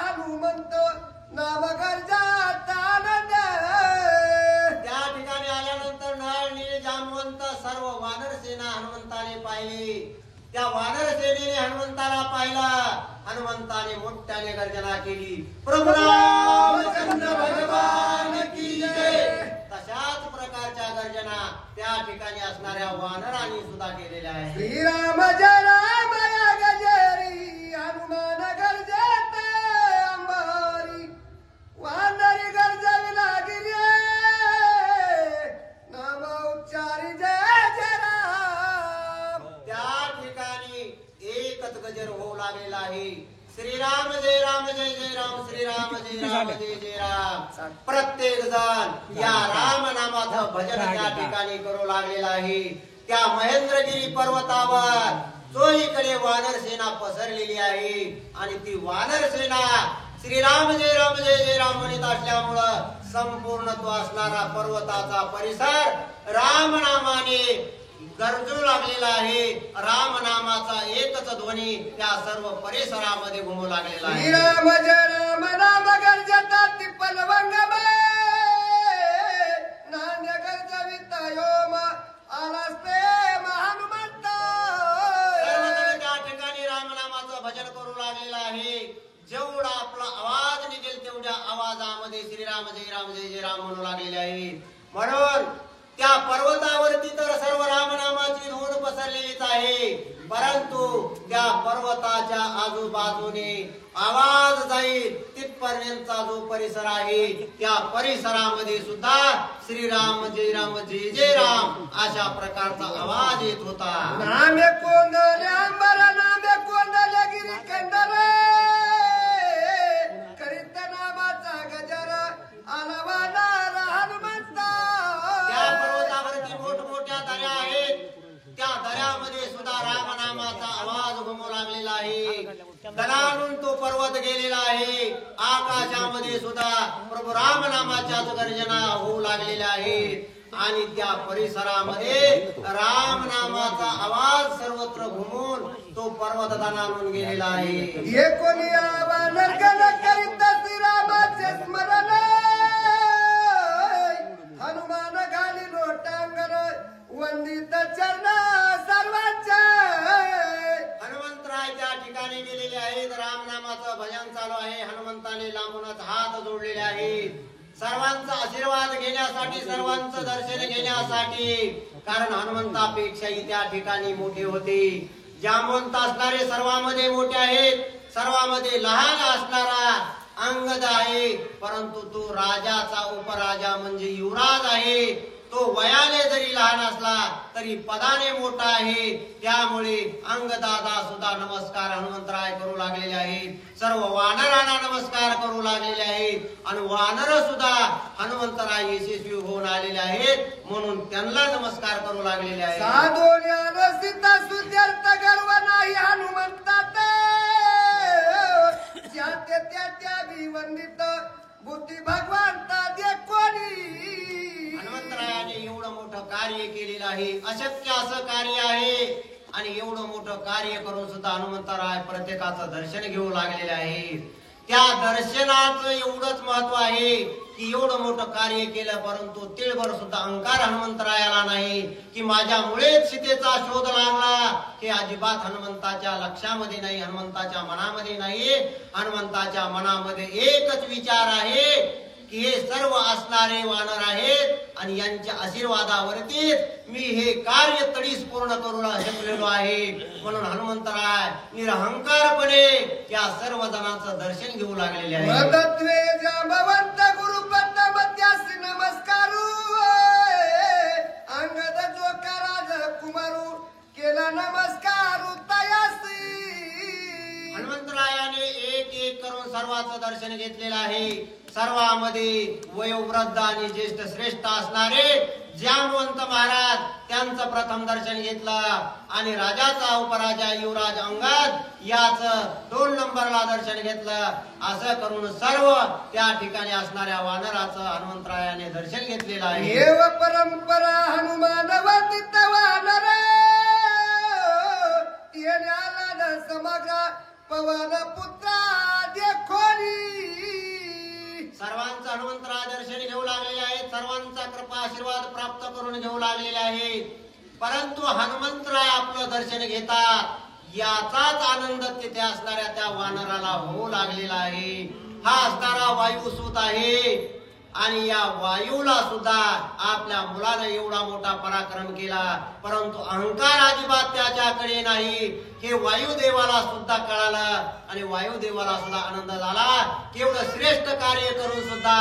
हनुमंत नाम गर्जात आनंद। त्या ठिकाणी आल्यानंतर नळ नीळ जामवंत सर्व वानर सेना हनुमंताने पाहिली। त्या वानर सेनेने हनुमंताला पाहिला। हनुमंताने मोठ्याने गर्जना केली, प्रभू रामचंद्र भगवान की जय। तशाच प्रकारच्या गर्जना त्या ठिकाणी असणाऱ्या वानरांनी सुद्धा केलेल्या आहेत। श्रीराम जय राम या गजेरी हनुमान गर्जेत अंबारी। वानरी गर्जवी लागिली नाम उच्चारी जय जय राम। त्या ठिकाणी एकच गजर होऊ लागलेला आहे, श्रीराम जय राम जय जय राम, श्रीराम जय राम जय जय राम। प्रत्येक जण या राम नामाचं भजन त्या ठिकाणी करू लागलेला आहे। त्या महेंद्रगिरी पर्वतावर चोहीकडे वानर सेना पसरलेली आहे आणि ती वानर सेना श्रीराम जय राम जय जय राम म्हणत असल्यामुळं संपूर्ण तो असणारा पर्वताचा परिसर राम नामाने गरजू लागलेला आहे। राम नामाचा एकच ध्वनी त्या सर्व परिसरामध्ये घुमू लागलेला आहे। श्रीराम जय राम नाम गर्जतात तिप्पलवंगम नांद्य गर्जवित योम आलास्ते हनुमंत। सर्वजण त्या ठिकाणी राम नामाचं भजन करू लागलेला आहे। जेवढा आपला आवाज निघेल तेवढ्या आवाजामध्ये श्रीराम जय राम जय जय राम म्हणू लागलेले आहे। म्हणून त्या पर्वतावरती तर सर्व रामनामाची धूळ पसरलेलीच आहे, परंतु त्या पर्वताच्या आजूबाजूने आवाज जाईल तिथपर्यंतचा जो परिसर आहे त्या परिसरामध्ये सुद्धा श्रीराम जय राम जय जय राम अशा प्रकारचा आवाज येत होता। नामे कोंदले अंबर नामे कोंदले गिरी कंदरे करीत नामाचा गजर आलावाना हनुमंत। त्या पर्वतावरती मोठमोठ्या दऱ्या आहेत, त्या दऱ्यामध्ये सुद्धा रामनामाचा आवाज घुमू लागलेला आहे। दरावरून तो पर्वत गेलेला आहे, आकाशामध्ये सुद्धा प्रभू रामनामाच्या गर्जना होऊ लागलेल्या आहेत आणि त्या परिसरामध्ये रामनामाचा आवाज सर्वत्र घुमून तो पर्वत दणाणून गेलेला आहे। हे कोणी आवानर करीत श्रीरामाचे स्मरण हनुमान घाली लोटांगण वंदित चरण सर्वांचे। हनुमंतराय त्या ठिकाणी गेलेले आहेत, रामनामाचं भजन चालू आहे। हनुमंताने लांबूनच हात जोडलेले आहेत सर्वांचा आशीर्वाद घेण्यासाठी, सर्वांचं दर्शन घेण्यासाठी, कारण हनुमंतापेक्षाही त्या ठिकाणी मोठे होते। जामवंत असणारे सर्वांमध्ये मोठे आहेत, सर्वांमध्ये लहान असणारा अंगद आहे, परंतु तो राजाचा उपराजा म्हणजे युवराज आहे। तो वयाने जरी लहान असला तरी पदाने मोठा आहे, त्यामुळे अंगदादा सुद्धा नमस्कार हनुमंतराय करू लागलेले आहेत। सर्व वानरांना नमस्कार करू लागलेले आहेत आणि वानर सुद्धा हनुमंतराय यशस्वी होऊन आलेले आहेत म्हणून त्यांना नमस्कार करू लागलेले आहेत। साधो ज्ञान सिद्ध सुत्यर्थ गर्व नाही हनुमंतात ज्याते त्या विवंदित बुद्धी भगवंता दे कोणी। हनुमंतरायाने एवढं मोठं कार्य केलेलं आहे, अशक्य असं कार्य आहे आणि एवढं मोठं कार्य करून सुद्धा हनुमंतराय प्रत्येकाचं दर्शन घेऊ लागलेले आहे। त्या दर्शनाचं एवढंच महत्व आहे की एवढं मोठं कार्य केलं परंतु तिळभर सुद्धा अहंकार हनुमंतरायाला नाही की माझ्यामुळेच सीतेचा शोध लागला, हे अजिबात हनुमंताच्या लक्षामध्ये नाही, हनुमंताच्या मनामध्ये नाही। हनुमंताच्या मनामध्ये एकच विचार आहे की हे सर्व असणारे वानर आहेत आणि यांच्या आशीर्वादावरतीच मी हे कार्य तडीस पूर्ण करू शकलेलो आहे। म्हणून हनुमंतराय निरहंकारपणे या सर्व जणांचं दर्शन घेऊ लागलेले आहे। मदत्वे जांबवंत गुरुपद मध्यासी नमस्कारू अंगद जोकराज कुमारू केला नमस्कारू तयासी। हनुमंतरायाने एक एक करून सर्वांचं दर्शन घेतलेलं आहे। सर्वांमध्ये वयोवृद्ध आणि ज्येष्ठ श्रेष्ठ असणारे जामवंत महाराज त्यांचं प्रथम दर्शन घेतलं आणि राजाचा उपराजा युवराज अंगद याच 2 नंबरला दर्शन घेतलं। असं करून सर्व त्या ठिकाणी असणाऱ्या वानराचं हनुमंतरायाने दर्शन घेतलेलं आहे। देव परंपरा हनुमान वंदित वानर पवन पुत्रा देखोरी. सर्वांचं हनुमंतराय दर्शन घेऊ लागलेले आहेत, सर्वांचा कृपा आशीर्वाद प्राप्त करून घेऊ लागलेले आहेत. परंतु हनुमंतराय आपलं दर्शन घेतात याचाच आनंद तिथे असणाऱ्या त्या वानराला होऊ लागलेला आहे. हा असणारा वायुसूत आहे आणि या वायूला सुद्धा आपल्या मुलानं एवढा मोठा पराक्रम केला, परंतु अहंकार अजिबात त्याच्याकडे नाही. हे वायुदेवाला सुद्धा कळालं आणि वायुदेवाला सुद्धा आनंद झाला. केवढं श्रेष्ठ कार्य करून सुद्धा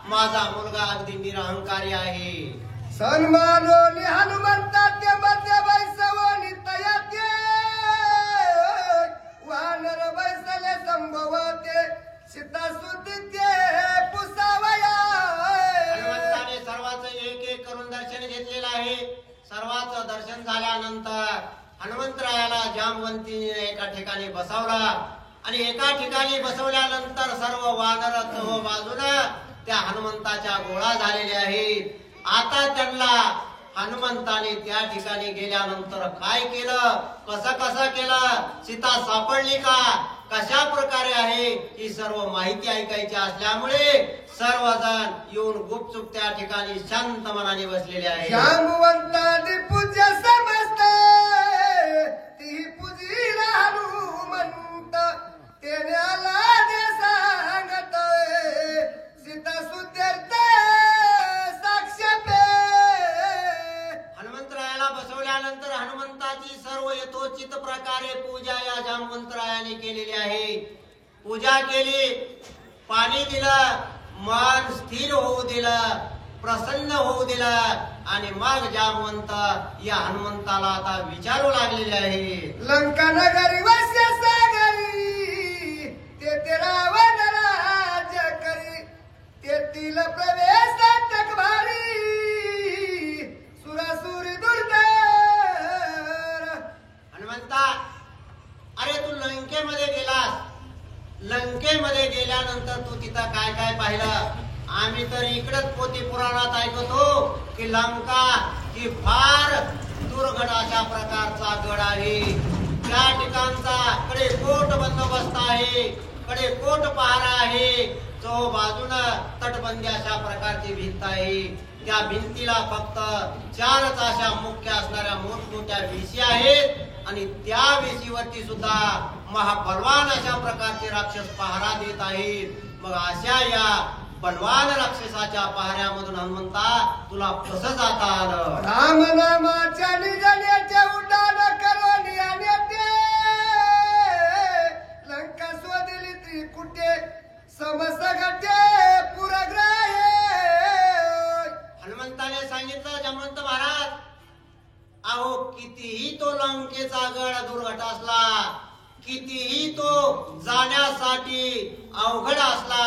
माझा मुलगा अगदी निरहंकारी आहे. सन्मानोनी हनुमंताचे मध्ये बैसवनी तयाते वानर बैसले संभवते सीता सुदिते पुसावया. हनुमंताने सर्वांचं एक एक करून दर्शन घेतलेलं आहे. सर्वांचं दर्शन झाल्यानंतर हनुमंतरायाला जामवंतीने एका ठिकाणी बसवला आणि एका ठिकाणी बसवल्यानंतर सर्व वानर चहू बाजूला त्या हनुमंताच्या गोळा झालेले आहेत. आता त्यांना हनुमंताने त्या ठिकाणी गेल्यानंतर काय केलं, कसं केलं, सीता सापडली का, कशा प्रकारे आहे, ही सर्व माहिती ऐकायची असल्यामुळे सर्वजण येऊन गुपचूप त्या ठिकाणी शांत मनाने बसलेले आहेत. जामवंताने पूजा समजते ती पूजीला हनुमंत तेने आला दे सांगत सीता सुतेरते बसवल्यानंतर हनुमंताची सर्व यथोचित प्रकारे पूजा या जामवंतरायाने केलेली आहे. पूजा केली, पाणी दिलं, मन स्थिर होऊ दिलं, प्रसन्न होऊ दिलं आणि मग जामवंत या हनुमंताला आता विचारू लागलेले आहे. लंका नगरी वश्य सागरी ते रावण राज्य करी तेथील प्रवेश भारी सुरासुरी दुर्धर. हनुमंता, अरे तू लंकेमध्ये गेलास, लंकेमध्ये गेल्यानंतर तू तिथं काय काय पाहिलं? आम्ही तर इकडेच पोथी पुराणात ऐकतो की लंका ही फार दुर्घट अशा प्रकारचा गड आहे. त्या ठिकाणचा कडेकोट बंदोबस्त आहे, कडेकोट पहारा आहे, चौ बाजूनं तटबंदी अशा प्रकारची भिंत आहे. त्या भिंतीला फक्त 4च अशा मुख्य असणाऱ्या मोठमोठ्या वेशी आहेत आणि त्या वेशीवरती सुद्धा महाबलवान अशा प्रकारचे राक्षस पहारा देत आहेत. मग अशा या बलवान राक्षसाच्या पहाऱ्यामधून हनुमंता तुला कसं जाता आलं? राम नामाच्या निजण्याचे उड्डाण करून येते लंका शोधली ती कुठे समसगटे पुरग्राहे. हनुमंताने सांगितलं, जामवंत महाराज, अहो कितीही तो लंकेचा गड दुर्घट असला, कितीही तो जाण्यासाठी अवघड असला,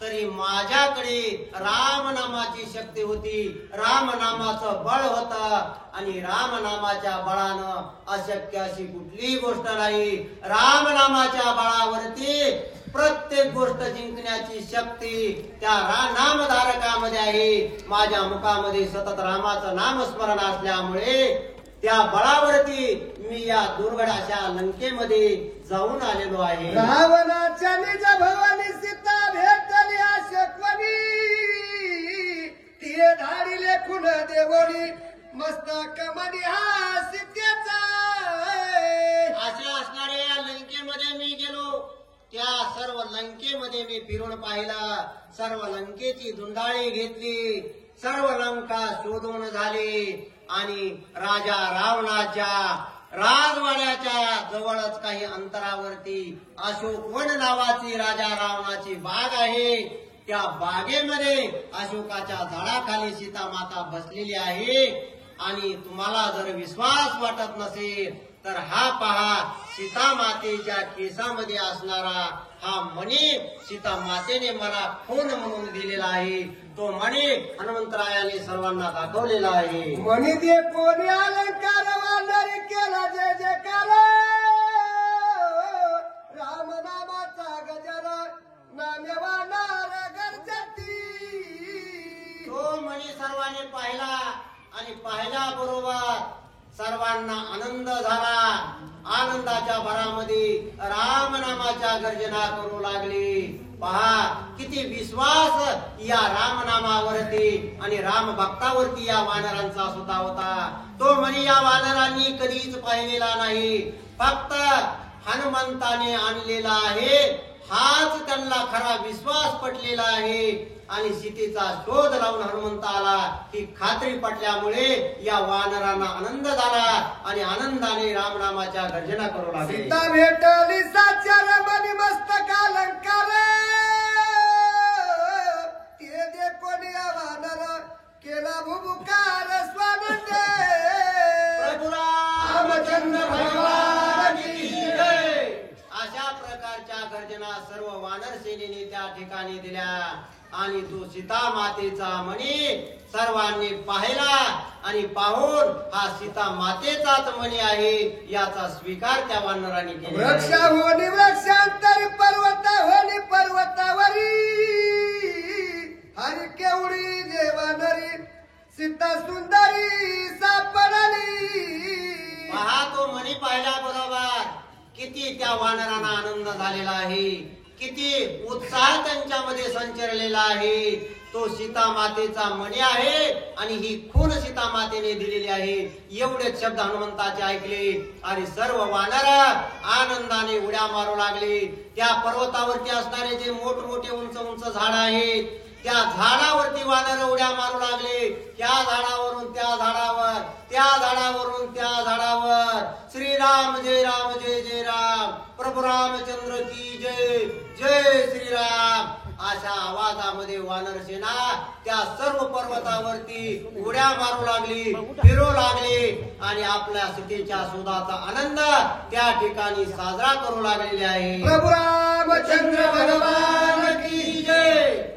तरी माझ्याकडे राम नामाची शक्ती होती, राम नामाचं बळ होतं आणि राम नामाच्या बळानं अशक्य अशी कुठलीही गोष्ट नाही. राम नामाच्या बळावरती प्रत्येक गोष्ट जिंकण्याची शक्ती त्या नामधारकामध्ये आहे. माझ्या मुखामध्ये सतत रामाचं नामस्मरण असल्यामुळे त्या बळावरती मी या दुर्घट अशा लंकेमध्ये जाऊन आलेलो आहे. रावणाच्या निज भवानी सीता भेटली अशक्वनी तिये धाडिले खुन देवळी मस्तक मधी हा सीतेचा. अशा असणाऱ्या या लंकेमध्ये मी गेलो, त्या सर्व लंकेमध्ये मी फिरून पाहिला, सर्व लंकेची धुंदाळी घेतली, सर्व लंका शोधून झाली आणि राजा रावणाच्या राजवाड्याच्या जवळच काही अंतरावरती अशोकवन नावाची राजा रावणाची बाग आहे. त्या बागेमध्ये अशोकाच्या झाडाखाली सीता माता बसलेली आहे आणि तुम्हाला जर विश्वास वाटत नसेल तर हा पहा, सीता मातेच्या केसामध्ये असणारा हा मणी सीता मातेने मला खून म्हणून दिलेला आहे. तो मणी हनुमंतरायाने सर्वांना दाखवलेला आहे. मणी दे कोणी अलंकार वानरी केला जय जयकार राम नामाचा गजर नामे वानर गरजती. तो मणी सर्वांनी पाहिला आणि पाहिल्याबरोबर सर्वांना आनंद झाला. आनंदाच्या भरामध्ये रामनामाच्या गर्जना करू लागले. पहा किती विश्वास या रामनामावरती आणि राम भक्तावरती या वानरांचा सुद्धा होता. तो म्हणे या वानरांनी कधीच पाहिलेला नाही, फक्त हनुमंताने आणलेला आहे, हाच त्यांना खरा विश्वास पटलेला आहे. आणि सीतेचा शोध लावून हनुमंत आला ही खात्री पटल्यामुळे या वानरांना आनंद झाला आणि आनंदाने रामनामाच्या गर्जना करू लागले. सीता भेटली साच्या रमणी मस्तक अलंकार, ते देखोनी वानर केला भुबुकार स्वानंद. प्रभू रामचंद्र भगवान की जय. अशा प्रकारच्या गर्जना सर्व वानर सेनेने त्या ठिकाणी दिल्या आणि तो सीता मातेचा मणी सर्वांनी पाहिला आणि पाहून हा सीता मातेचाच मणी आहे याचा स्वीकार त्या वानरांनी केला. वृक्ष होनी वृक्षांतरी पर्वत होनी पर्वतावरी, हरी केवढी जेवानरी सीता सुंदरी सापडली. पहा तो मणी पाहिला बरोबर किती त्या वानरांना आनंद झालेला आहे, किती उत्साह त्यांच्यामध्ये संचरलेला आहे. तो सीता मातेचा मणी आहे आणि ही खून सीता मातेने दिलेली आहे. एवढेच शब्द हनुमंताचे ऐकले आणि सर्व वानर आनंदाने उड्या मारू लागले. त्या पर्वतावरती असणारे जे मोठमोठे उंच उंच झाड आहेत त्या झाडावरती वानर उड्या मारू लागले. त्या झाडावरून त्या झाडावर, त्या झाडावरून त्या झाडावर. श्रीराम जय राम जय जय राम, प्रभू रामचंद्र की जय, जय श्रीराम. अशा आवाजामध्ये वानर सेना त्या सर्व पर्वतावरती उड्या मारू लागली, फिरू लागली आणि आपल्या सीतेच्या शोधाचा आनंद त्या ठिकाणी साजरा करू लागलेले आहे. प्रभू रामचंद्र भगवान की जय.